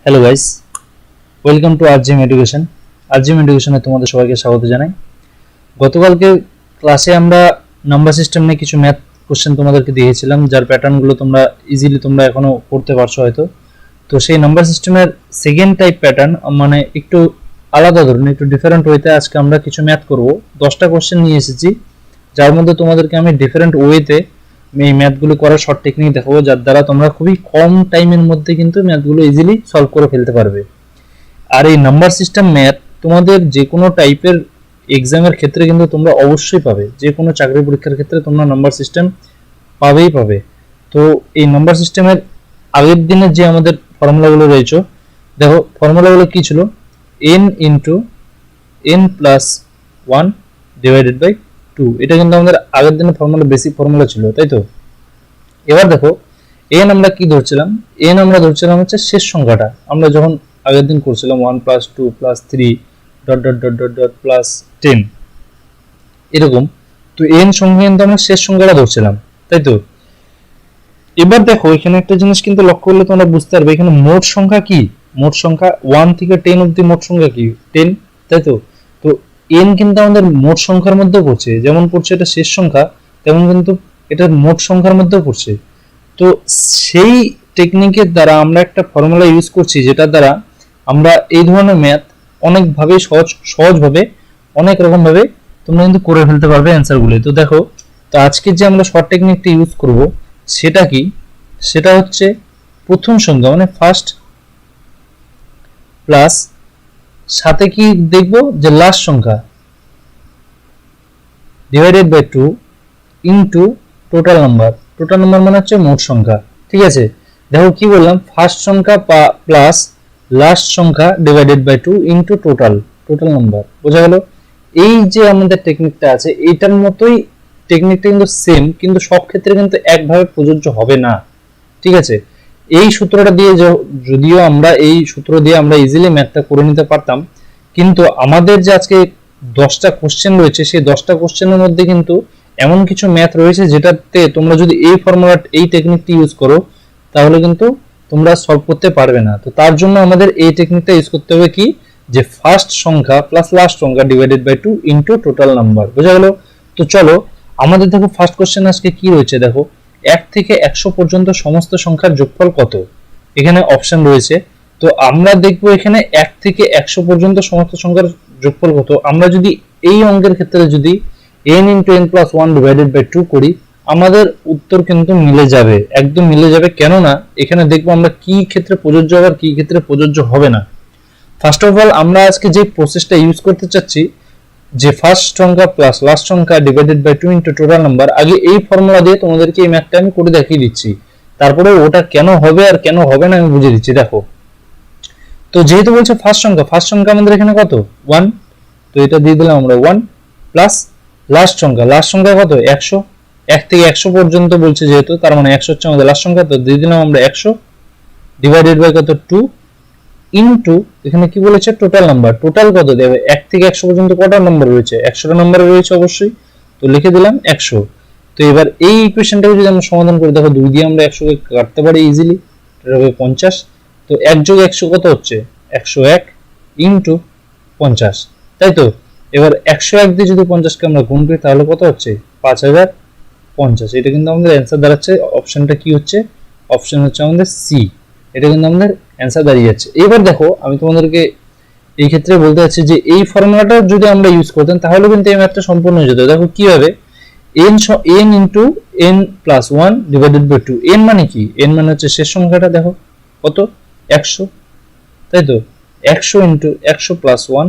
Hello guys, welcome to RGM education. RGM এডুকেশনে তোমাদের সবাইকে স্বাগত জানাই। গতকালকে ক্লাসে আমরা নাম্বার সিস্টেম নিয়ে কিছু ম্যাথ কোশ্চেন তোমাদেরকে দিয়েছিলাম, যার প্যাটার্নগুলো তোমরা ইজিলি এখনো করতে পারছো হয়তো। তো সেই নাম্বার সিস্টেমের সেকেন্ড টাইপ প্যাটার্ন, মানে একটু আলাদা ধরনের, একটু ডিফারেন্ট ওয়েতে আজকে আমরা কিছু ম্যাথ করব। 10টা কোশ্চেন নিয়ে এসেছি, যার মধ্যে তোমাদেরকে আমি ডিফারেন্ট ওয়েতে এই ম্যাথগুলো করার শর্ট টেকনিক দেখাবো, যার দ্বারা তোমরা খুবই কম টাইমের মধ্যে কিন্তু ম্যাথগুলো ইজিলি সলভ করে ফেলতে পারবে। আর এই নাম্বার সিস্টেম ম্যাথ তোমাদের যে কোনো টাইপের এক্সামের ক্ষেত্রে কিন্তু তোমরা অবশ্যই পাবে, যে কোনো চাকরি পরীক্ষার ক্ষেত্রে তোমরা নাম্বার সিস্টেম পাবে। তো এই নাম্বার সিস্টেমের আগের দিনের যে আমাদের ফর্মুলাগুলো রয়েছে, দেখো ফর্মুলাগুলো কি ছিল, n into n plus 1 divided by 2। এটা কিন্তু আমাদের আগের দিনের ফর্মুলা, বেসিক ফর্মুলা ছিল, তাই তো। এবার দেখো n আমরা কি ধরছিলাম, n আমরা ধরছিলাম হচ্ছে শেষ সংখ্যাটা। আমরা যখন আগের দিন করছিলাম 1 plus 2 plus 3 dot dot dot dot dot plus 10 এরকম, তো n সংখ্যা কিন্তু আমরা শেষ সংখ্যাটা ধরছিলাম, তাই তো। এবার দেখো এখানে একটা জিনিস কিন্তু লক্ষ্য করলে তোমরা বুঝতে পারবে, এখানে মোট সংখ্যা কি, মোট সংখ্যা 1 থেকে 10 অবধি মোট সংখ্যা কি 10, তাই তো। তো n কিন্তু আমাদের মোট সংখ্যার মধ্যেও পড়ছে, যেমন পড়ছে এটা শেষ সংখ্যা, তেমন কিন্তু এটা মোট সংখ্যার মধ্যেও পড়ছে। তো সেই টেকনিকের দ্বারা আমরা একটা ফর্মুলা ইউজ করছি, যেটার দ্বারা আমরা এই ধরনের ম্যাথ অনেকভাবে সহজভাবে অনেক রকমভাবে তোমরা কিন্তু করে ফেলতে পারবে অ্যান্সারগুলো। তো দেখো, তো আজকে যে আমরা শর্ট টেকনিকটা ইউজ করব সেটা কি, সেটা হচ্ছে প্রথম সংখ্যা মানে ফার্স্ট প্লাস সাথে কি দেখবো যে লাস্ট সংখ্যা divided by 2 into total number. Total number মানে হচ্ছে মোট সংখ্যা, ঠিক আছে। দেখো কি বললাম, ফার্স্ট সংখ্যা প্লাস লাস্ট সংখ্যা divided by 2 into total number. বোঝা গেল? এই যে আমাদের টেকনিকটা আছে, এইটার মতোই টেকনিকটা কিন্তু সেম, কিন্তু সব ক্ষেত্রে কিন্তু একভাবে প্রযোজ্য হবে না, ঠিক আছে। এই সূত্রটা দিয়ে যদিও আমরা এই সূত্র দিয়ে আমরা ইজিলি ম্যাথটা করে নিতে পারতাম, কিন্তু আমাদের যে আজকে 10টা কোশ্চেন রয়েছে, সেই 10টা কোশ্চেনের মধ্যে কিন্তু এমন কিছু ম্যাথ রয়েছে যেটাতে তোমরা যদি এই ফর্মুলা এই টেকনিকটি ইউজ করো, তাহলে কিন্তু তোমরা সলভ করতে পারবে না। তো তার জন্য আমাদের এই টেকনিকটা ইউজ করতে হবে কি, যে ফার্স্ট সংখ্যা প্লাস লাস্ট সংখ্যা divided by 2 into total number. বোঝা গেল? তো চলো আমাদের দেখো ফার্স্ট কোশ্চেন আজকে কি রয়েছে, দেখো 1 থেকে 100 পর্যন্ত সমস্ত সংখ্যার যোগফল কত, এখানে অপশন রয়েছে। তো আমরা দেখবো এখানে 1 থেকে 100 পর্যন্ত সমস্ত সংখ্যার যোগফল কত। আমরা যদি এই অঙ্কের ক্ষেত্রে যদি n into n plus 1 divided by 2 করি, আমাদের উত্তর কিন্তু মিলে যাবে, একদম মিলে যাবে। কেননা এখানে দেখবো আমরা কি ক্ষেত্রে প্রযোজ্য হবে আর কি ক্ষেত্রে প্রযোজ্য হবে না। ফার্স্ট অফ অল আমরা আজকে যে প্রসেসটা ইউজ করতে চাচ্ছি, যে ফার্স্ট সংখ্যা প্লাস লাস্ট সংখ্যা divided by 2 into total number, আগে এই ফর্মুলা দিয়ে তোমাদেরকে এই ম্যাথটা আমি করে দেখিয়ে দিচ্ছি, তারপরে ওটা কেন হবে আর কেন হবে না আমি বুঝিয়ে দিচ্ছি। দেখো, তো যেহেতু বলছে ফার্স্ট সংখ্যা আমাদের এখানে কত 1, তো এটা দিয়ে দিলাম আমরা 1 প্লাস লাস্ট সংখ্যা কত 100, 1 থেকে 100 পর্যন্ত বলছে যেহেতু, তার মানে 100 হচ্ছে আমাদের লাস্ট সংখ্যা, তো দিয়ে দিলাম আমরা 100 ডিভাইডেড বাই কত 2 ইনটু এখানে কি বলেছে টোটাল নাম্বার। টোটাল কত দেবে, 1 থেকে 100 পর্যন্ত কটা নাম্বার রয়েছে, 100টা নাম্বার রয়েছে অবশ্যই, তো লিখে দিলাম 100। তো এবার এই ইকুয়েশনটাকে যদি আমরা সমাধান করি, দেখো 2 দিয়ে আমরা 100 কে কাটতে পারি ইজিলি, এটা হবে 50। তো 1 যোগ 100 কত হচ্ছে 101 ইনটু 50, তাই তো। এবার 101 দিয়ে যদি 50 কে আমরা গুণ করি, তাহলে কত হচ্ছে 5050। এটা কিন্তু আমাদের অ্যান্সার দাঁড়াচ্ছে, অপশনটা কি হচ্ছে, অপশন হচ্ছে আমাদের সি। এটা কিন্তু আমাদের অ্যান্সার দাঁড়িয়ে যাচ্ছে। এবার দেখো আমি তোমাদেরকে এই ক্ষেত্রে বলতে চাচ্ছি যে এই ফর্মুলাটা যদি আমরা ইউজ করতাম, তাহলে কিন্তু এই ম্যাথটা সম্পূর্ণ হয়ে যেত। দেখো কি হবে, n into n plus 1 divided by 2। n মানে কি, n মানে হচ্ছে শেষ সংখ্যাটা, দেখো কত 100, তাই তো। 100 ইনটু 100 প্লাস 1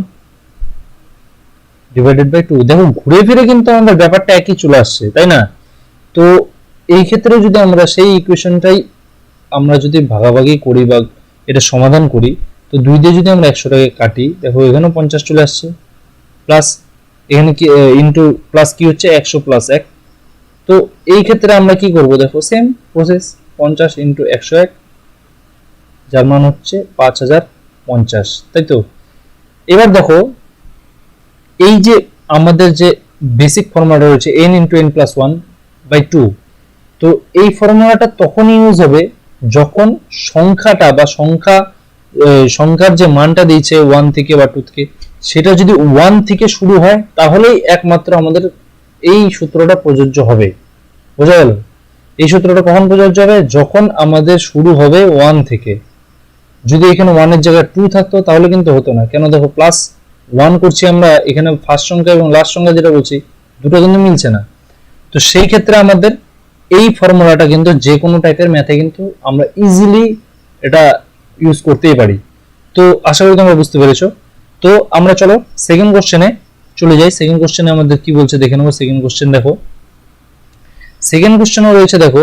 ডিভাইডেড বাই 2। দেখো ঘুরে ফিরে কিন্তু আমাদের ব্যাপারটা একই চলে আসছে, তাই না। তো এই ক্ষেত্রে যদি আমরা সেই ইকুয়েশনটাই আমরা যদি ভাগাভাগি করি বা এটা সমাধান করি, তো 2 দিয়ে যদি আমরা 100টাকে কাটি, দেখো এখানেও 50 চলে আসছে, প্লাস এখানে কি ইনটু প্লাস কি হচ্ছে 100 প্লাস 1। তো এই ক্ষেত্রে আমরা কি করব, দেখো সেম প্রসেস, 50 ইনটু 101 যার মান হচ্ছে 5050, তাই তো। এবার দেখো এই যে আমাদের যে বেসিক ফর্মুলাটা রয়েছে n into n plus 1 by 2, তো এই ফর্মুলাটা তখনই ইউজ হবে যখন সংখ্যাটা বা সংখ্যা সংখ্যার যে মানটা দিয়েছে 1 থেকে বা 2 থেকে, সেটা যদি 1 থেকে শুরু হয় তাহলেই একমাত্র আমাদের এই সূত্রটা প্রযোজ্য হবে। বোঝা গেল? এই সূত্রটা কখন প্রযোজ্য হবে? যখন আমাদের শুরু হবে 1 থেকে। যদি এখানে 1 এর জায়গায় 2 থাকতো তাহলে কিন্তু হতো না। কেন? দেখো প্লাস 1 করছি আমরা, এখানে ফার্স্ট সংখ্যা এবং লাস্ট সংখ্যা যেটা বলছি দুটো কিন্তু মিলছে না। তো সেই ক্ষেত্রে আমাদের এই ফর্মুলাটা কিন্তু যে কোনো টাইপের ম্যাথে কিন্তু আমরা ইজিলি এটা ইউজ করতেই পারি। তো আশা করি তোমরা বুঝতে পেরেছো। তো আমরা চলো সেকেন্ড কোশ্চেনে চলে যাই। সেকেন্ড কোশ্চেনে আমাদের কি বলছে দেখে নেবো। সেকেন্ড কোশ্চেন দেখো, সেকেন্ড কোশ্চেনও রয়েছে দেখো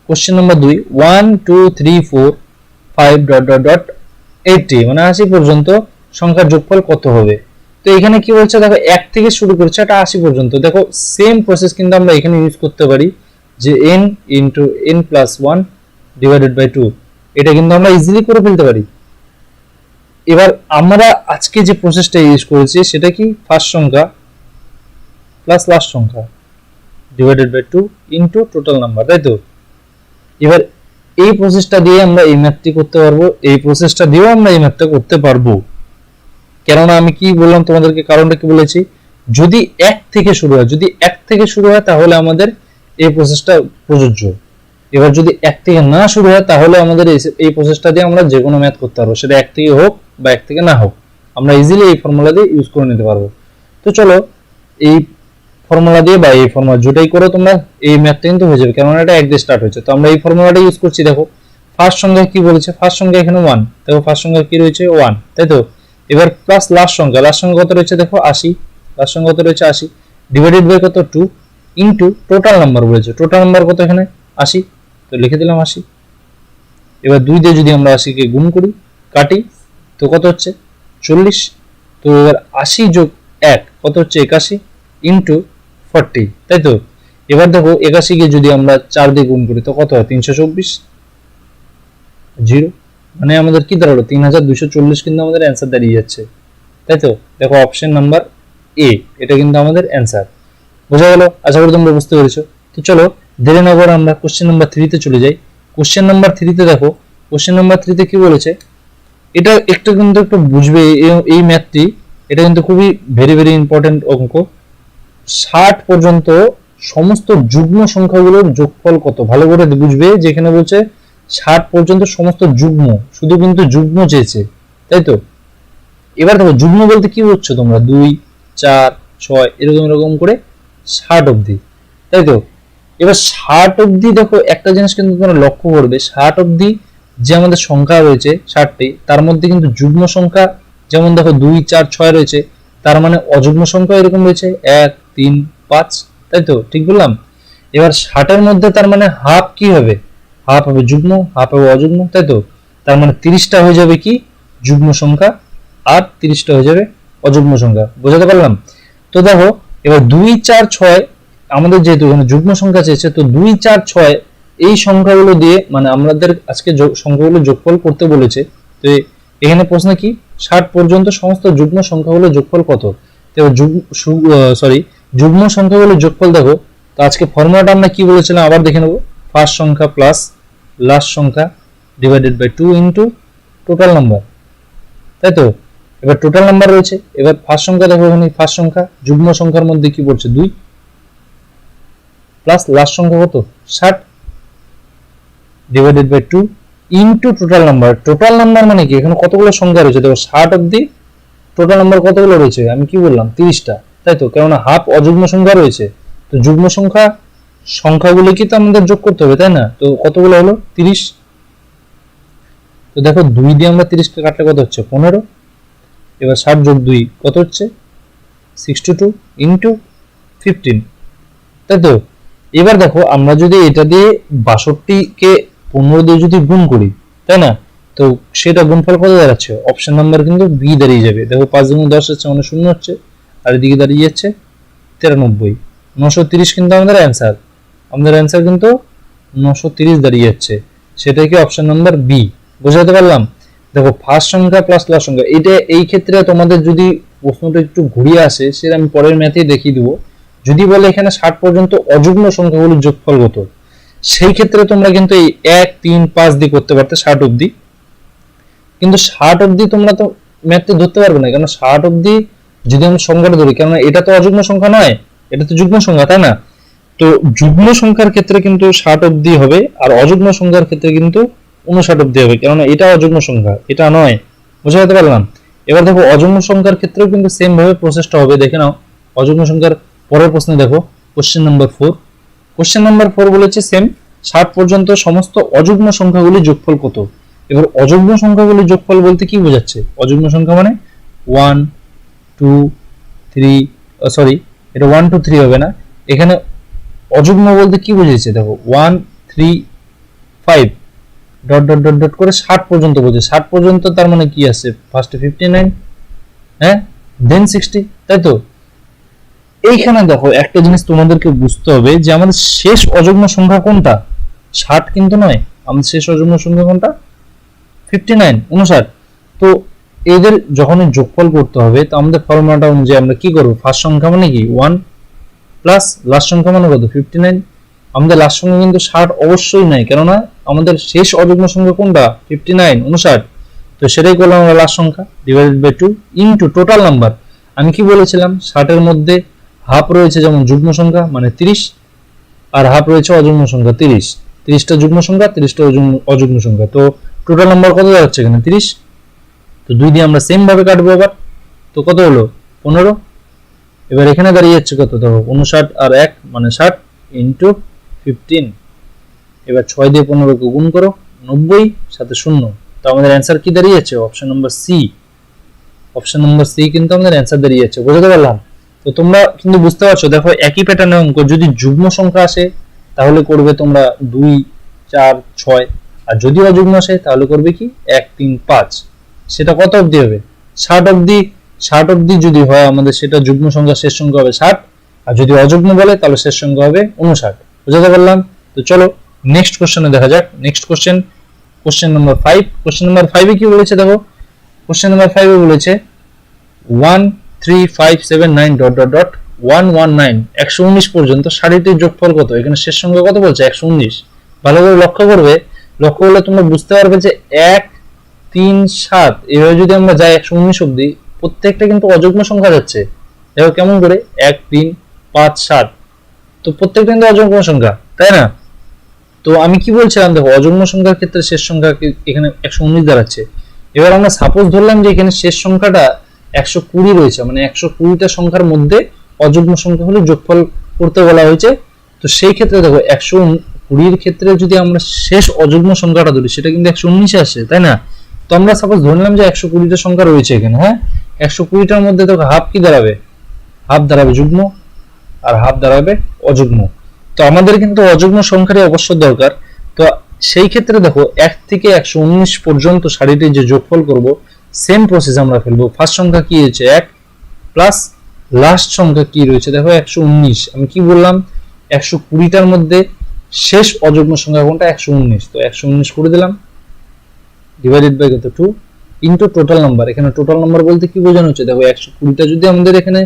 question number 2, 1 2 3 4 5 dot dot dot 80 মানে 80 পর্যন্ত সংখ্যার যোগফল কত হবে। তো এখানে কি বলছে দেখো 1 থেকে শুরু করছে এটা 80 পর্যন্ত। দেখো সেম প্রসেস কিন্তু আমরা এখানে ইউজ করতে পারি যে n into n plus 1 divided by 2, এটা কিন্তু আমরা ইজিলি করে ফেলতে পারি। এবার আমরা আজকে যে প্রসেসটা ইউজ করেছি সেটা কি ফার্স্ট সংখ্যা প্লাস লাস্ট সংখ্যা divided by 2 into total number, তাই তো? এবার এই প্রসেসটা দিয়ে আমরা এই ম্যাথটি করতে পারবো, এই প্রসেসটা দিয়েও আমরা এই ম্যাথটা করতে পারবো। কেননা আমি কি বললাম তোমাদেরকে, কারণটা কি বলেছি, যদি 1 থেকে শুরু হয়, যদি 1 থেকে শুরু হয় তাহলে আমাদের এই প্রসেসটা প্রযোজ্য। এবার যদি 1 থেকে না শুরু হয় তাহলে আমাদের এই প্রসেসটা দিয়ে আমরা যে কোনো ম্যাথ করতে পারবো, সেটা 1 থেকে হোক বা 1 থেকে না হোক, আমরা ইজিলি এই ফর্মুলা দিয়ে ইউজ করে নিতে পারবো। তো চলো এই ফর্মুলা দিয়ে বা এই ফর্মুলা যেটাই করো তোমরা এই ম্যাথটা কিন্তু হয়ে যাবে, কেননা এটা 1 দিয়ে স্টার্ট হয়েছে। তো আমরা এই ফর্মুলাটা ইউজ করছি। দেখো ফার্স্ট সংখ্যা কি বলেছে, ফার্স্ট সংখ্যা এখানে 1, দেখো ফার্স্ট সংখ্যা কি রয়েছে 1, তাই তো? এবার প্লাস লাস্ট সংখ্যা, লাস্ট সংখ্যা কত রয়েছে দেখো 80, লাস্ট সংখ্যা কত রয়েছে 80 ডিভাইডেড বাই কত 2 ইনটু টোটাল নাম্বার বলেছে, টোটাল নাম্বার কত এখানে 80, তো লিখে দিলাম 80। এবার 2 দিয়ে যদি আমরা 80 কে গুণ করি কাটি তো কত হচ্ছে 40। তো এবার 80 যোগ 1 কত হচ্ছে 81 ইনটু 40, তাই তো? এবার দেখো 81 কে যদি আমরা 4 দিয়ে গুণ করি তো কত হয় 324, 0 মানে আমাদের কি দাঁড়ালো 3240 কিন্তু আমাদের অ্যান্সার দাঁড়িয়ে যাচ্ছে, তাই তো? দেখো অপশন নাম্বার এ, এটা কিন্তু আমাদের অ্যান্সার। বোঝা গেল? আশা করি তোমরা বুঝতে পেরেছো। তো চলো দেরি না করে আমরা কোশ্চেন নাম্বার 3 তে চলে যাই। কোশ্চেন নাম্বার 3 তে দেখো, কোশ্চেন নাম্বার 3 তে কি বলেছে, এটা একটু কিন্তু একটু বুঝবে এই ম্যাথটি, এটা কিন্তু খুবই ভেরি ভেরি ইম্পর্টেন্ট অঙ্ক। 60 পর্যন্ত সমস্ত যুগ্ম সংখ্যাগুলোর যোগফল কত, ভালো করে বুঝবে। যেখানে বলছে 60 পর্যন্ত সমস্ত যুগ্ম, শুধু কিন্তু যুগ্ম চেয়েছে, তাই তো? এবার দেখো যুগ্ম বলতে কি বুঝছো তোমরা, 2 4 6 এরকম এরকম করে 60 অবধি, তাই তো? এবার 60 অবধি দেখো একটা জিনিস কিন্তু তোমরা লক্ষ্য করবে, 60 অবধি যে আমাদের সংখ্যা রয়েছে 60টি, তার মধ্যে কিন্তু যুগ্ম সংখ্যা যেমন দেখো 2 4 6 রয়েছে, তার মানে অযুগ্ম সংখ্যা এরকম রয়েছে 1 3 5, তাই তো? ঠিক বললাম? এবার 60 এর মধ্যে তার মানে হাফ কি হবে, হাফ হবে যুগ্ম, হাফ হবে অযুগ্ম, তাই তো? তার মানে 30টা হয়ে যাবে কি যুগ্ম সংখ্যা আর 30টা হয়ে যাবে অযুগ্ম সংখ্যা। বোঝাতে পারলাম? তো দেখো এবার 2 4 6 আমাদের যেহেতু এখানে যুগ্ম সংখ্যা চেয়েছে, তো 2 4 6 এই সংখ্যাগুলো দিয়ে মানে আমাদের আজকে সংখ্যাগুলো যোগফল করতে বলেছে। তো এখানে প্রশ্ন কি 60 পর্যন্ত সমস্ত যুগ্ম সংখ্যাগুলো যোগফল কত। তো যুগ্ম সংখ্যাগুলো যোগফল দেখো, তো আজকে ফর্মুলাটা আমরা কি বলেছিলাম আবার দেখে নেব, ফার্স্ট সংখ্যা প্লাস লাস্ট সংখ্যা divided by 2 into total number, তাই তো? এবার টোটাল নাম্বার রয়েছে, এবার ফার্স্ট সংখ্যা দেখো, এখানে ফার্স্ট সংখ্যা যুগ্ম সংখ্যার মধ্যে কি পড়ছে 2 প্লাস লাস্ট সংখ্যা কত 60 divided by 2 into total number. Total number মানে কি, এখানে কতগুলো সংখ্যা রয়েছে দেখো 60 অবধি টোটাল নাম্বার কতগুলো রয়েছে, আমি কি বললাম 30টা, তাই তো? কেননা হাফ অযুগ্ম সংখ্যা রয়েছে, তো যুগ্ম সংখ্যা সংখ্যাগুলো কি তো আমাদের যোগ করতে হবে, তাই না? তো কতগুলো হলো 30। তো দেখো 2 দিয়ে আমরা 30 কে কাটলে কত হচ্ছে 15। এবার 60 যোগ 2 কত হচ্ছে 62 ইনটু 15, তাই তো? এবার দেখো আমরা যদি এটা দিয়ে 62 কে 15 দিয়ে যদি গুণ করি, তাই না? তো সেটা গুণফল কত দাঁড়াচ্ছে, অপশন নাম্বার কিন্তু বি দাঁড়িয়ে যাবে। দেখো 5 গুণ 10 হচ্ছে মানে 0 হচ্ছে, আর এদিকে দাঁড়িয়ে যাচ্ছে 93, 930 কিন্তু আমাদের অ্যান্সার, আমাদের অ্যান্সার কিন্তু 930 দাঁড়িয়ে যাচ্ছে, সেটা কি অপশন নাম্বার বি। বোঝাতে পারলাম? দেখো ফার্স্ট সংখ্যা প্লাস লাস্ট সংখ্যা, এটা এই ক্ষেত্রে তোমাদের যদি প্রশ্নটা একটু ঘুরিয়ে আসে সেটা আমি পরের ম্যাথেই দেখিয়ে দেবো। যদি বলে এখানে 60 পর্যন্ত অযুগ্ম সংখ্যাগুলোর যোগফল কত, সেই ক্ষেত্রে তোমরা কিন্তু এই 1 3 5 দিয়ে করতে পারতে 60 অবধি, কিন্তু 60 অবধি তোমরা তো ম্যাথটা ধরতে পারবে না, কারণ 60 অবধি যদি আমরা সংখ্যাটা ধরি, কারণ এটা তো অযুগ্ম সংখ্যা নয়, এটা তো যুগ্ম সংখ্যা, তাই না? তো যুগ্ম সংখ্যার ক্ষেত্রে কিন্তু 60 অবধি হবে, আর অযুগ্ম সংখ্যার ক্ষেত্রে কিন্তু 59 অবধি হবে, কারণ এটা অযুগ্ম সংখ্যা, এটা নয়। বুঝে যেতে পারলাম? এবার দেখো অযুগ্ম সংখ্যার ক্ষেত্রেও কিন্তু সেম ভাবে প্রসেসটা হবে। দেখে নাও অযুগ্ম সংখ্যার পরের প্রশ্নে দেখো, কোশ্চেন নাম্বার 4। কোশ্চেন নাম্বার 4 বলেছে সেম 60 পর্যন্ত সমস্ত অযুগ্ম সংখ্যাগুলির যোগফল কত। এবার অযুগ্ম সংখ্যাগুলির যোগফল বলতে কি বোঝাচ্ছে? অযুগ্ম সংখ্যা মানে 1 2 3, সরি এটা 1 2 3 হবে না, এখানে অযুগ্ম বলতে কি বুঝিয়েছে দেখো 1 3 5 ডট ডট ডট ডট করে 60 পর্যন্ত বোঝে। 60 পর্যন্ত তার মানে কি আছে, ফার্স্টে 59, হ্যাঁ, দেন 60, তাই তো? এইখানে দেখো একটা জিনিস তোমাদেরকে বুঝতে হবে যে আমাদের শেষ অযুগ্ম সংখ্যা কোনটা, 60 কিন্তু নয়, আমাদের শেষ অযুগ্ম সংখ্যা কোনটা, 59 59। তো এদের যখন যোগফল করতে হবে, তো আমাদের ফর্মুলাটা অনুযায়ী আমরা কি করব, ফার্স্ট সংখ্যা মানে কি 1 প্লাস লাস্ট সংখ্যা মানে কত 59। আমাদের লাস্ট সংখ্যা কিন্তু 60 অবশ্যই নাই, কেননা আমাদের শেষ অযুগ্ম সংখ্যা কোনটা 59 59। তো সেটাই করলাম আমরা, লাস্ট সংখ্যা divided by 2 into total number. আমি কি বলেছিলাম 60 এর মধ্যে হাফ রয়েছে যেমন যুগ্ম সংখ্যা মানে 30, আর হাফ রয়েছে অযুগ্ম সংখ্যা 30। 30টা যুগ্ম সংখ্যা, 30টা অযুগ্ম সংখ্যা, তো টোটাল নাম্বার কত দাঁড়াচ্ছে এখানে 30। তো 2 দিয়ে আমরা সেম ভাবে কাটবো এবার, তো কত হলো 15। এবার এখানে দাঁড়িয়ে যাচ্ছে কত, দেখো 59 আর 1 মানে 60 ইনটু 15। এবার 6 দিয়ে 15 কে গুণ করো, 90 সাথে 0। তো আমাদের অ্যান্সার কি দাঁড়িয়ে যাচ্ছে, option number C. Option number C কিন্তু আমাদের অ্যান্সার দাঁড়িয়ে যাচ্ছে। বুঝতে পারলাম? তো তোমরা কিন্তু বুঝতে পারছো, দেখো একই প্যাটার্নের অঙ্ক যদি যুগ্ম সংখ্যা আসে তাহলে করবে তোমরা 2 4 6, আর যদি অযুগ্ম আসে তাহলে করবে কি 1 3 5। সেটা কত অবধি হবে, 60 অবধি। 60 অবধি যদি হয় আমাদের, সেটা যুগ্ম সংখ্যা শেষ সংখ্যা হবে 60, আর যদি অযুগ্ম বলে তাহলে শেষ সংখ্যা হবে 59। বুঝতে পারলাম? তো চলো নেক্সট কোশ্চেনে দেখা যাক। Next question, question number 5। Question number 5 এ কি বলেছে দেখো, কোশ্চেন নাম্বার 5 এ বলেছে 1 3 5 7 9 ডট ডট ডট 119 119 পর্যন্ত সারিটির যোগফল কত। এখানে শেষ সংখ্যা কত বলছে 119। ভালো করে লক্ষ্য করবে, লক্ষ্য করলে তোমরা বুঝতে পারবে যে 1 3 7 এভাবে যদি আমরা যাই 119 অবধি, প্রত্যেকটা কিন্তু অযুগ্ম সংখ্যা যাচ্ছে। দেখো কেমন করে 1 3 5 7, তো প্রত্যেকটা কিন্তু অযুগ্ম সংখ্যা, তাই না? তো আমি কি বলছিলাম, দেখো অযুগ্ম সংখ্যার ক্ষেত্রে শেষ সংখ্যা এখানে 119 দাঁড়াচ্ছে। এবার আমরা সাপোজ ধরলাম যে এখানে শেষ সংখ্যাটা 120 রয়েছে, মানে 120টা সংখ্যার মধ্যে অযুগ্ম সংখ্যা হলে যোগফল করতে বলা হয়েছে। তো সেই ক্ষেত্রে দেখো 120 ক্ষেত্রে যদি আমরা শেষ অযুগ্ম সংখ্যাটা ধরি, সেটা কিন্তু 119 আসে, তাই না? তো আমরা সাপোজ ধরলাম যে 120টা সংখ্যা রয়েছে এখানে, হ্যাঁ, 120টার মধ্যে দেখো হাফ কি দাঁড়াবে, হাফ দাঁড়াবে যুগ্ম আর হাফ দাঁড়াবে অযুগ্ম। তো আমাদের কিন্তু অযুগ্ম সংখ্যারই অবশ্য দরকার। তো সেই ক্ষেত্রে দেখো 1 থেকে 119 পর্যন্ত সারিটির যে যোগফল করব, সেম প্রসেস আমরা ফেলবো। ফার্স্ট সংখ্যা কি হয়েছে 1 প্লাস লাস্ট সংখ্যা কি রয়েছে দেখো 119। আমি কি বললাম, 120টার মধ্যে শেষ অযুগ্ম সংখ্যা কোনটা 119। তো 119 করে দিলাম ডিভাইডেড বাই কত 2 ইনটু টোটাল নাম্বার। এখানে টোটাল নাম্বার বলতে কি বোঝানো হচ্ছে, দেখো 120টা যদি আমাদের এখানে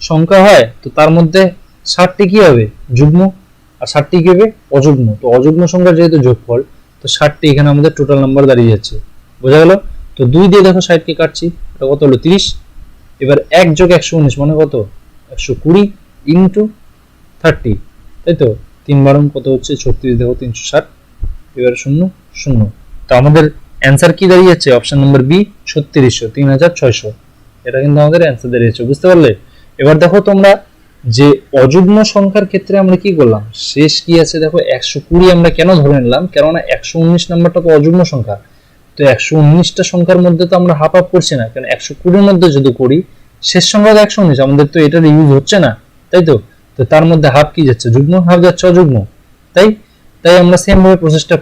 সংখ্যা হয়, তো তার মধ্যে 60টি কি হবে যুগ্ম আর 60টি কি হবে অযুগ্ম। তো অযুগ্ম সংখ্যার যেহেতু যোগফল, তো 60টি এখানে আমাদের টোটাল নাম্বার দাঁড়িয়ে যাচ্ছে। বোঝা গেল? তো 2 দিয়ে দেখো 60 কে কাটছি, এটা কত হলো 30। এবার 1 যোগ 119 মানে কত 120 ইনটু 30, তাই তো 3 বারং কত হচ্ছে 36, দেখো 360। এবার 0 0। তো আমাদের অ্যান্সার কি দাঁড়িয়ে যাচ্ছে, অপশন নাম্বার বি 3600 3600। এটা কিন্তু আমাদের অ্যান্সার দাঁড়িয়েছে। বুঝতে পারলে? এবার দেখো তোমরা যে অযুগ্ম সংখ্যার ক্ষেত্রে আমরা কি করলাম, শেষ কি আছে দেখো 120 আমরা কেন ধরে নিলাম, কেননা 119 নাম্বারটা তো অযুগ্ম সংখ্যা। তো 119টা সংখ্যার মধ্যে তো আমরা হাফ হাফ করছি না, কারণ 120 মধ্যে যদি করি শেষ সংখ্যা 119, আমাদের তো এটার ইউজ হচ্ছে না, তাই তো? তো তার মধ্যে হাফ কি যাচ্ছে যুগ্ম, হাফ যাচ্ছে অযুগ্ম। তাই তাই আমরা সেম ভাবে প্রসেসটা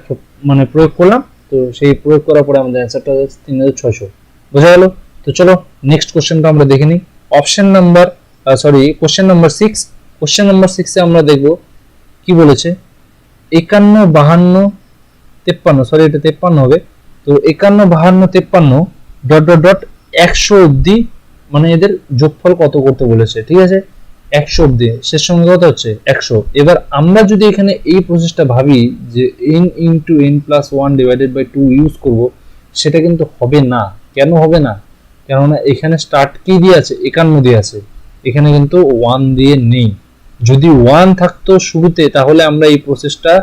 মানে প্রয়োগ করলাম। তো সেই প্রয়োগ করার পরে আমাদের অ্যান্সারটা হচ্ছে 3600। বোঝা গেল? তো চলো নেক্সট কোশ্চেনটা আমরা দেখে নিই। Option number question number 6। Question number 6 এ আমরা দেখব কি বলেছে, 51 52 53, এটা 53 হবে। তো 51 52 53 ডট ডট ডট 100 অবধি, মানে এদের যোগফল কত করতে বলেছে, ঠিক আছে? 100 অবধি শেষ সংখ্যা কত হচ্ছে 100। এবার আমরা যদি এখানে এই প্রসেসটা ভাবি যে n into n plus 1 divided by 2 use করব, সেটা কিন্তু হবে না। কেন হবে না? কেননা এখানে স্টার্ট কি দিয়ে আছে, 51 দিয়ে আছে, এখানে কিন্তু 1 দিয়ে নেই। যদি 1 থাকতো শুরুতে তাহলে আমরা এই প্রসেসটা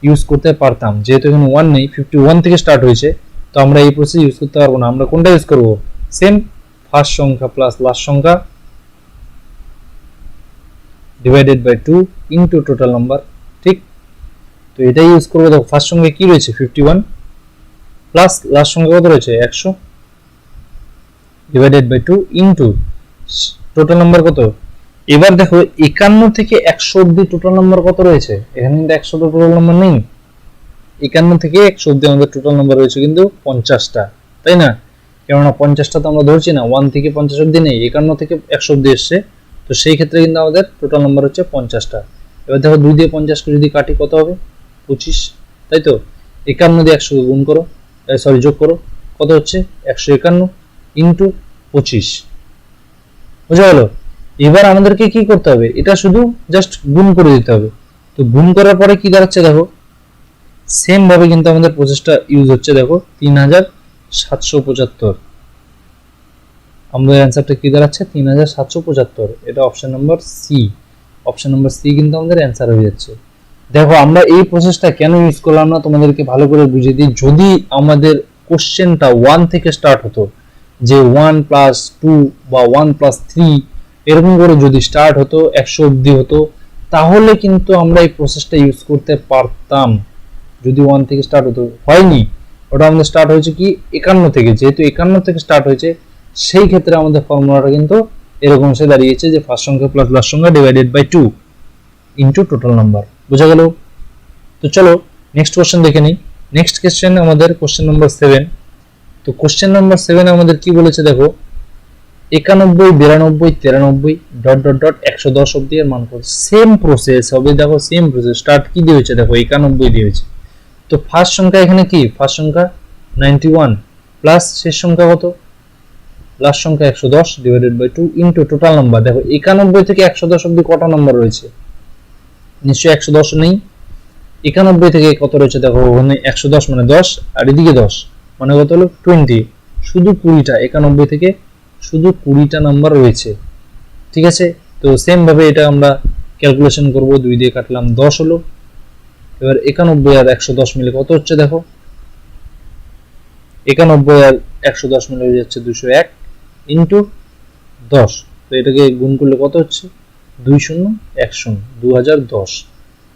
ইউজ করতে পারতাম। যেহেতু এখানে 1 নেই, 51 থেকে স্টার্ট হয়েছে, তো আমরা এই প্রসেস ইউজ করতে পারবো না। আমরা কোনটা ইউজ করব? সেম ফার্স্ট সংখ্যা প্লাস লাস্ট সংখ্যা divided by 2 into total number. ঠিক, তো এটাই ইউজ করবো। দেখো ফার্স্ট সংখ্যা কি রয়েছে 51 প্লাস লাস্ট সংখ্যা কত রয়েছে 100 divided by 2 into total number কত। এবার দেখো 51 থেকে 100 অবধি টোটাল নাম্বার কত রয়েছে, এখানে কিন্তু 100 টোটাল নাম্বার নেই। 51 থেকে 100 অবধি আমাদের টোটাল নাম্বার রয়েছে কিন্তু 50টা, তাই না? কেননা 50টা তো আমরা ধরছি না, 1 থেকে 50 অবধি নেই, 51 থেকে 100 অবধি এসছে, তো সেই ক্ষেত্রে কিন্তু আমাদের টোটাল নাম্বার হচ্ছে 50টা। এবার দেখো 2 দিয়ে 50 কে যদি কাটি কত হবে 25, তাই তো? 51 দিয়ে 100 গুণ করো, সরি যোগ করো, কত হচ্ছে 151 ইন্টু 25, বুঝা গেল? এবার আমাদেরকে কি করতে হবে, এটা শুধু জাস্ট গুণ করে দিতে হবে। তো গুণ করার পরে কি দাঁড়াচ্ছে দেখো, সেম ভাবে কিন্তু আমাদের প্রসেসটা ইউজ হচ্ছে। দেখো 3775, আমাদের অ্যান্সারটা কি দাঁড়াচ্ছে 3775, এটা option number C. Option number C কিন্তু আমাদের অ্যান্সার হয়ে যাচ্ছে। দেখো আমরা এই প্রসেসটা কেন ইউজ করলাম না তোমাদেরকে ভালো করে বুঝিয়ে দিই। যদি আমাদের কোশ্চেনটা 1 থেকে স্টার্ট হতো, যে 1 প্লাস 2 বা 1 প্লাস 3 এরকম করে যদি স্টার্ট হতো, 100 অবধি হতো, তাহলে কিন্তু আমরা এই প্রসেসটা ইউজ করতে পারতাম। যদি 1 থেকে স্টার্ট হতো, হয়নি, ওটা আমাদের স্টার্ট হয়েছে কি 51 থেকে। যেহেতু 51 থেকে স্টার্ট হয়েছে, সেই ক্ষেত্রে আমাদের ফর্মুলাটা কিন্তু এরকম এসে দাঁড়িয়েছে যে ফার্স্ট সংখ্যা প্লাস লাস্ট সংখ্যা divided by 2 into total number. বোঝা গেল? তো চলো নেক্সট কোশ্চেন দেখে নিই। নেক্সট কোশ্চেন আমাদের কোশ্চেন নাম্বার 7। তো কোশ্চেন নাম্বার 7 আমাদের কি বলেছে দেখো, 91 92 93 ডট ডট ডট 110 অবধি এর মান কত। সেম প্রসেস হবে, দেখো সেম প্রসেস। স্টার্ট কি দিয়ে হয়েছে দেখো 91 দিয়ে হয়েছে। তো ফার্স্ট সংখ্যা এখানে কি, ফার্স্ট সংখ্যা 91 প্লাস শেষ সংখ্যা কত, লাস্ট সংখ্যা 110 divided by 2 into total number. দেখো 91 থেকে 110 অবধি কটা নাম্বার রয়েছে, নিশ্চয়ই 110 নেই। 91 থেকে কত রয়েছে দেখো, ওখানে 110 মানে 10, আর এদিকে 10 মানে কত হলো 20, শুধু 20টা। 91 থেকে শুধু 20টা নাম্বার রয়েছে, ঠিক আছে? তো সেম ভাবে এটা আমরা ক্যালকুলেশন করব, 2 দিয়ে কাটলাম 10 হলো। এবার 91 আর 110 মিলে কত হচ্ছে দেখো, 91 আর 110 মিলে হয়ে যাচ্ছে 201 ইন্টু 10। তো এটাকে গুণ করলে কত হচ্ছে 2010 2010।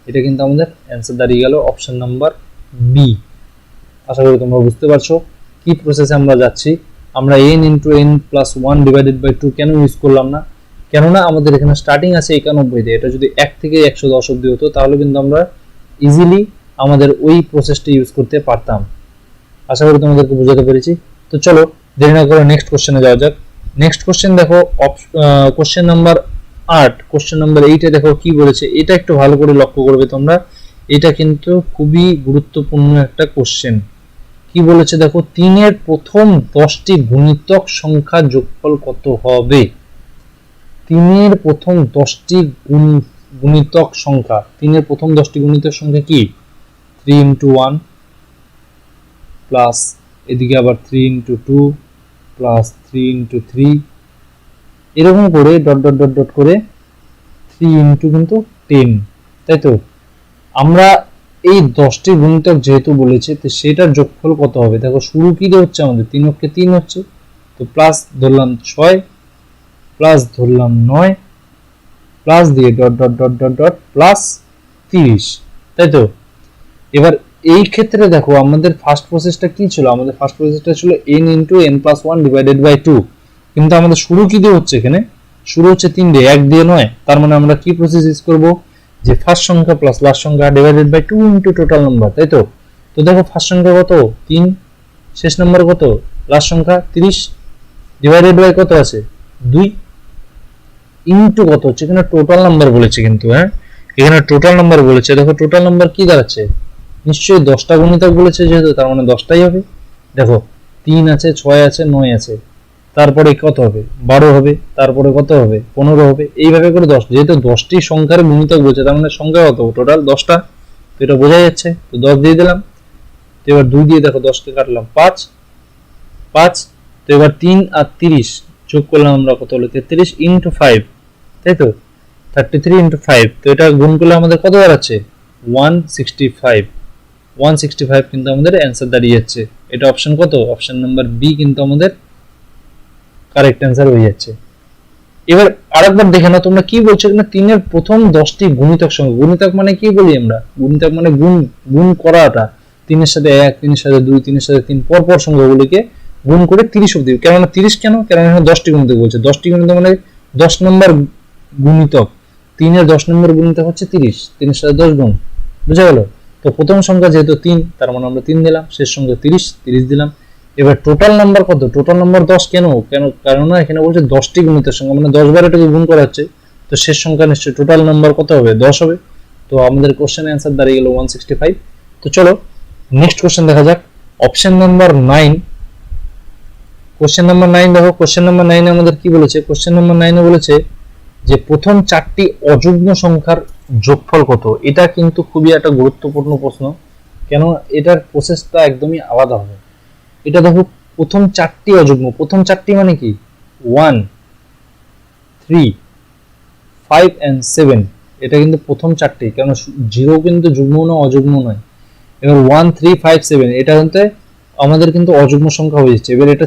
এটা কিন্তু আমাদের অ্যান্সার দাঁড়িয়ে গেল অপশন নাম্বার বি। আশা করি তোমরা বুঝতে পারছো কি প্রসেসে আমরা যাচ্ছি। আমরা n into n plus 1 divided by 2 কেন ইউজ করলাম না, কেননা আমাদের এখানে স্টার্টিং আছে 91 দিয়ে। এটা যদি 1 থেকে 110 অবধি হতো, তাহলে কিন্তু আমরা ইজিলি আমাদের ওই প্রসেসটা ইউজ করতে পারতাম। আশা করি তোমাদেরকে বোঝাতে পেরেছি। তো চলো দেরি না করে নেক্সট কোশ্চেনে যাওয়া যাক। নেক্সট কোশ্চেন দেখো কোশ্চেন নাম্বার 8। কোশ্চেন নাম্বার 8 এ দেখো কি বলেছে, এটা একটু ভালো করে লক্ষ্য করবে তোমরা। এটা কিন্তু খুবই গুরুত্বপূর্ণ একটা কোশ্চেন। কি বলেছে দেখো, 3 এর প্রথম 10টি গুণিতক সংখ্যা যোগফল কত হবে। 3 এর প্রথম 10টি গুণিতক সংখ্যা, 3 এর প্রথম 10টি গুণিতক সংখ্যা কি, 3 ইন্টু 1 প্লাস এদিকে আবার 3 ইন্টু 2 প্লাস 3 ইন্টু 3, এরকম করে ডট ডট ডট ডট করে 3 ইন্টু কিন্তু 10, তাই তো? আমরা এই 10টি গুণিতক যেহেতু বলেছে, তো সেটার যোগফল কত হবে। দেখো শুরু কি দিয়ে হচ্ছে আমাদের, 3 অক্ষে 3 হচ্ছে, তো প্লাস ধরলাম 6 প্লাস ধরলাম 9 প্লাস দিয়ে dot dot dot dot dot plus 30, তাই তো? এবার এই ক্ষেত্রে দেখো আমাদের ফার্স্ট প্রসেসটা কি ছিল, আমাদের ফার্স্ট প্রসেসটা ছিল n into n plus 1 divided by 2, কিন্তু আমাদের শুরু কি দিয়ে হচ্ছে, এখানে শুরু হচ্ছে 3 দিয়ে, 1 দিয়ে নয়। তার মানে আমরা কি প্রসেস ইউজ করব, যে ফার্স্ট সংখ্যা প্লাস লাস্ট সংখ্যা divided by 2 into total number, তাই তো? তো দেখো ফার্স্ট সংখ্যা কত 3, শেষ নাম্বার কত লাস্ট সংখ্যা 30, ডিভাইডেড বাই কত আছে 2 ইনটু কত হচ্ছে, এখানে টোটাল নাম্বার বলেছে কিন্তু, হ্যাঁ এখানে টোটাল নাম্বার বলেছে। দেখো টোটাল নাম্বার কি দাঁড়াচ্ছে, নিশ্চয়ই 10টা গুণিতক বলেছে যেহেতু, তার মানে 10টাই হবে। দেখো 3 আছে, 6 আছে, 9 আছে, তারপরে কত হবে 12 হবে, তারপরে কত হবে 15 হবে, এইভাবে করে 10, যেহেতু 10টি সংখ্যার গুণিতক বলছে, তার মানে সংখ্যা কত টোটাল 10টা, তো এটা বোঝা যাচ্ছে। তো 10 দিয়ে দিলাম। তো এবার 2 দিয়ে দেখো 10কে কাটলাম 5, 5। তো এবার 3 আর 30 যোগ করলাম আমরা, কত হলো 33 ইন্টু 5, তাই তো 33 ইন্টু 5। তো এটা গুণ করলে আমাদের কত দাঁড়াচ্ছে 165। 165 কিন্তু আমাদের অ্যান্সার দাঁড়িয়ে যাচ্ছে। এটা অপশন কত, অপশন নাম্বার বি কিন্তু আমাদের কারেক্ট অ্যান্সার হয়ে যাচ্ছে। এবার আরেকবার দেখে নাও তোমরা কি বলছো না, 3 এর প্রথম 10টি গুণিতক সংখ্যা, গুণিতক মানে কি বলি আমরা, গুণিতক মানে গুণ, গুণ করাটা, 3 এর সাথে 1, 3 এর সাথে 2, 3 এর সাথে 3 পরপর সংখ্যাগুলিকে গুণ করে 30 অবধি। কেননা 30 কেন, কারণ এখানে 10টি গুণিতক বলছে, 10টি গুণিতক মানে 10 নম্বর গুণিতক, 3 এর 10 নম্বর গুণিতক হচ্ছে 30, 3 এর সাথে 10 গুণ, বুঝা গেল। তো প্রথম সংখ্যা যেহেতু 3, তার মানে আমরা 3 দিলাম, শেষ সংখ্যা 30, 30 দিলাম। এবার টোটাল নাম্বার কত, টোটাল নাম্বার 10, কেন কেন কারণ এখানে বলছে 10টি গুণিতের সংখ্যা, মানে 10 বার এটাকে গুণ করা হচ্ছে, তো শেষ সংখ্যা নিশ্চয়ই টোটাল নাম্বার কত হবে 10 হবে। তো আমাদের কোশ্চেন অ্যান্সার দাঁড়িয়ে গেল 165। তো চলো নেক্সট কোশ্চেন দেখা যাক, অপশন নাম্বার 9। কোশ্চেন নাম্বার 9 দেখো, কোশ্চেন নাম্বার 9 আমাদের কি বলেছে, কোশ্চেন নাম্বার 9 এ বলেছে যে প্রথম 4টি অযুগ্ম সংখ্যার যোগফল কত। এটা কিন্তু খুবই একটা গুরুত্বপূর্ণ প্রশ্ন, কেন এটার প্রসেসটা একদমই আলাদা হবে। এটা দেখো প্রথম 4টি অযুগ্ম, প্রথম 4টি মানে কি 1, 3, 5 and 7, এটা কিন্তু প্রথম 4টি, কারণ 0 কিন্তু যুগ্ম না অযুগ্ম নয়। এবার 1, 3, 5, 7 এটা কিন্তু আমাদের কিন্তু অযুগ্ম সংখ্যা হয়ে যাচ্ছে। এবার এটা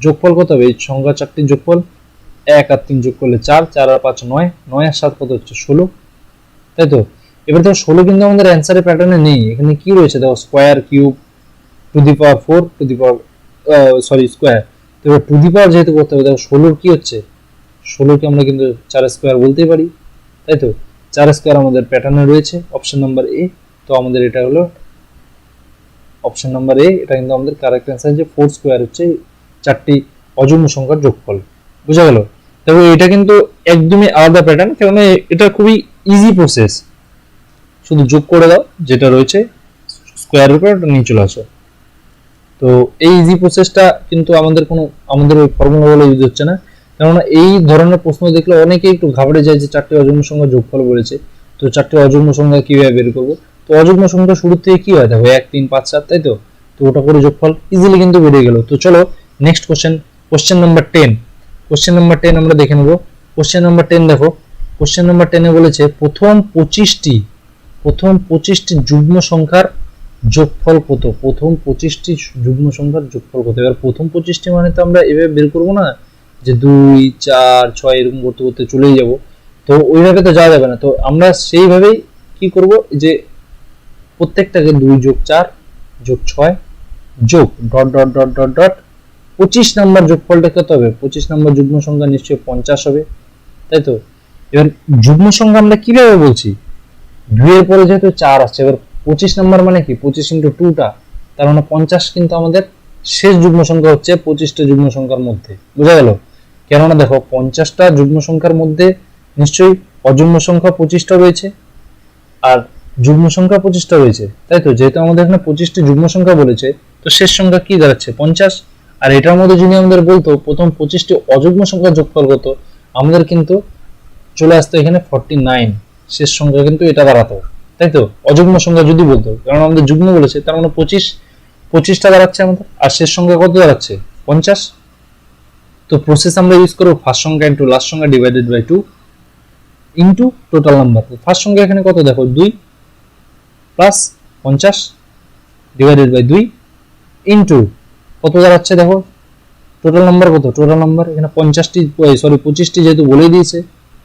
যোগফল কত হবে, এই সংখ্যা 4টির যোগফল 1 আর 3 যোগ করলে 4, 4 আর 5 9, 9 আর 7 কত হচ্ছে 16, তাই তো। এবার দেখো 16 কিন্তু আমাদের অ্যান্সারের প্যাটার্নে নেই, এখানে কি রয়েছে দেখো square, cube, to the power 4, to the power square. তো এবার টু দি পাওয়ার যেহেতু করতে হবে, দেখো 16 কি হচ্ছে, 16কে আমরা কিন্তু 4 স্কোয়ার বলতেই পারি, তাই তো। 4 স্কোয়ার আমাদের প্যাটার্নে রয়েছে, অপশন নাম্বার এ। তো আমাদের এটা হলো অপশন নাম্বার এ, এটা কিন্তু আমাদের কারেক্ট অ্যান্সার, যে 4 স্কোয়ার হচ্ছে 4টি অযুগ্ম সংখ্যার যোগফল, বুঝা গেল। তবে এটা কিন্তু একদমই আলাদা প্যাটার্ন, কারণ এটা খুবই ইজি প্রসেস, শুধু যোগ করে দাও যেটা রয়েছে স্কোয়ারের উপর, ওটা নিয়ে চলে আসো। তো এই ইজি প্রসেসটা কিন্তু আমাদের ওই ফর্মুলা বলে ইউজ হচ্ছে না, কেননা এই ধরনের প্রশ্ন দেখলে অনেকে একটু ঘাবড়ে যায় যে 4টি অযুগ্ম সংখ্যা যোগফল বলেছে, তো 4টি অযুগ্ম সংখ্যা কিভাবে বের করবো। তো অযুগ্ম সংখ্যা শুরু থেকে কি হয় দেখো 1, 3, 5, 7, তাই তো। তো ওটা করে যোগফল ইজিলি কিন্তু বেরিয়ে গেল। তো চলো next question, question number 10। Question number 10 আমরা দেখে নেব। কোশ্চেন নাম্বার 10 দেখো, কোশ্চেন নাম্বার 10 এ বলেছে প্রথম 25টি যুগ্ম সংখ্যার যোগফল কত, প্রথম 25টি যুগ্ম সংখ্যার যোগফল কত। এবার প্রথম 25টি মানে তো আমরা এভাবে বের করব না যে 2, 4, 6 এরকম করতে করতে চলেই যাব, তো ওইভাবে তো যাওয়া যাবে না। তো আমরা সেইভাবেই কি করব, যে প্রত্যেকটাকে 2 যোগ 4 যোগ 6 যোগ dot dot dot dot dot 25 number যোগফলটা কত হবে, 25 নাম্বার যুগ্ম সংখ্যা নিশ্চয়ই 50 হবে, তাই তো। এবার যুগ্ম সংখ্যা আমরা কিভাবে বলছি, 2 এর পরে যেহেতু 4 আসছে, এবার 25 নাম্বার মানে কি 25 ইন্টু 2টা, তার মানে 50 কিন্তু আমাদের শেষ যুগ্ম সংখ্যা হচ্ছে 25টা যুগ্ম সংখ্যার মধ্যে, বোঝা গেল। কেননা দেখো 50টা যুগ্ম সংখ্যার মধ্যে নিশ্চয়ই অযুগ্ম সংখ্যা 25টা রয়েছে আর যুগ্ম সংখ্যা 25টা রয়েছে, তাই তো। যেহেতু আমাদের এখানে 25টি যুগ্ম সংখ্যা বলেছে, তো শেষ সংখ্যা কি দাঁড়াচ্ছে 50। আর এটার মধ্যে যদি আমাদের বলতো প্রথম 25টি অযুগ্ম সংখ্যার যোগফল কত, আমাদের কিন্তু চলে আসতো এখানে 49, শেষ সংখ্যা কিন্তু এটা দাঁড়াতো, তাই তো। অযুগ্ম সংখ্যা যদি বলতো, কারণ আমাদের যুগ্ম বলেছে, তার মানে 25টা দাঁড়াচ্ছে আমাদের, আর শেষ সংখ্যা কত দাঁড়াচ্ছে 50। তো প্রসেস আমরা ইউজ করবো ফার্স্ট সংখ্যা ইন্টু লাস্ট সংখ্যা divided by 2 into total number. First সংখ্যা এখানে কত দেখো 2 প্লাস 50 ডিভাইডেড বাই 2 ইন্টু কত দাঁড়াচ্ছে দেখো টোটাল নাম্বার কত, টোটাল নাম্বার এখানে 25টি যেহেতু বলেই দিয়েছে,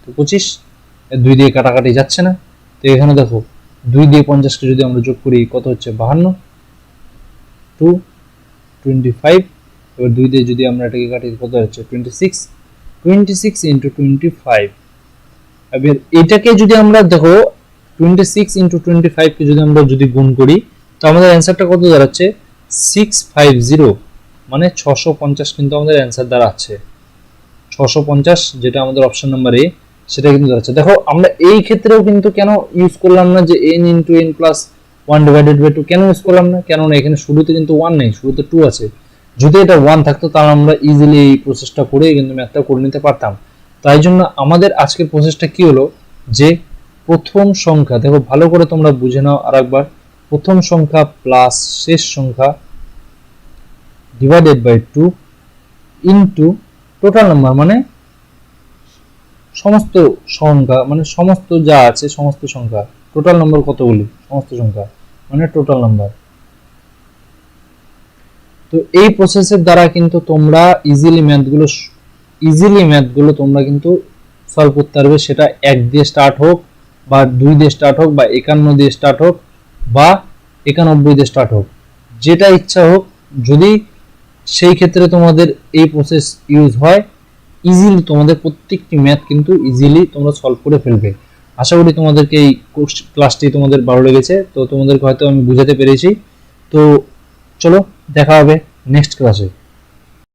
তো 25, 2 দিয়ে কাটাকাটি যাচ্ছে না। তো এখানে দেখো 2 দিয়ে 50কে যদি আমরা যোগ করি কত হচ্ছে 52, 2, 25, এবার 2 দিয়ে যদি আমরা এটাকে কাটি কত হচ্ছে 26 ইন্টু 25। এবার এটাকে যদি আমরা দেখো 26 ইন্টু 25 কে যদি আমরা গুণ করি, তো আমাদের অ্যান্সারটা কত দাঁড়াচ্ছে 650, মানে 650 কিন্তু আমাদের অ্যান্সার দাঁড়াচ্ছে 650, যেটা আমাদের অপশন নাম্বার এ, সেটা কিন্তু দাঁড়াচ্ছে। দেখো আমরা এই ক্ষেত্রেও কিন্তু কেন ইউজ করলাম না যে n into n plus 1 divided by 2, কেন ইউজ করলাম না, কেননা এখানে শুরুতে কিন্তু 1 নেই, শুরুতে 2 আছে। যদি এটা 1 থাকতো তাহলে আমরা ইজিলি এই প্রসেসটা করে কিন্তু ম্যাথটা করে নিতে পারতাম। তাই জন্য আমাদের আজকের প্রসেসটা কি হলো, যে প্রথম সংখ্যা, দেখো ভালো করে তোমরা বুঝে নাও আরেকবার, প্রথম সংখ্যা প্লাস শেষ সংখ্যা divided by 2 into total number মানে সমস্ত সংখ্যা, মানে সমস্ত যা আছে সমস্ত সংখ্যা। টোটাল নাম্বার কতগুলি? সমস্ত সংখ্যা মানে টোটাল নাম্বার। তো এই প্রসেসের দ্বারা কিন্তু তোমরা ইজিলি ম্যাথগুলো তোমরা কিন্তু সলভ করতে পারবে। সেটা 1 দিয়ে স্টার্ট হোক বা 2 দিয়ে স্টার্ট হোক বা 51 দিয়ে স্টার্ট হোক বা 91 দিয়ে স্টার্ট হোক, যেটা ইচ্ছা হোক। যদি সেই ক্ষেত্রে তোমাদের এই প্রসেস ইউজ হয়, ইজিলি তোমাদের প্রত্যেকটি ম্যাথ কিন্তু ইজিলি তোমরা সলভ করে ফেলবে। আশা করি তোমাদেরকে এই ক্লাসটি তোমাদের ভালো লেগেছে। তো তোমাদেরকে হয়তো আমি বুঝাতে পেরেছি। তো চলো দেখা হবে নেক্সট ক্লাসে।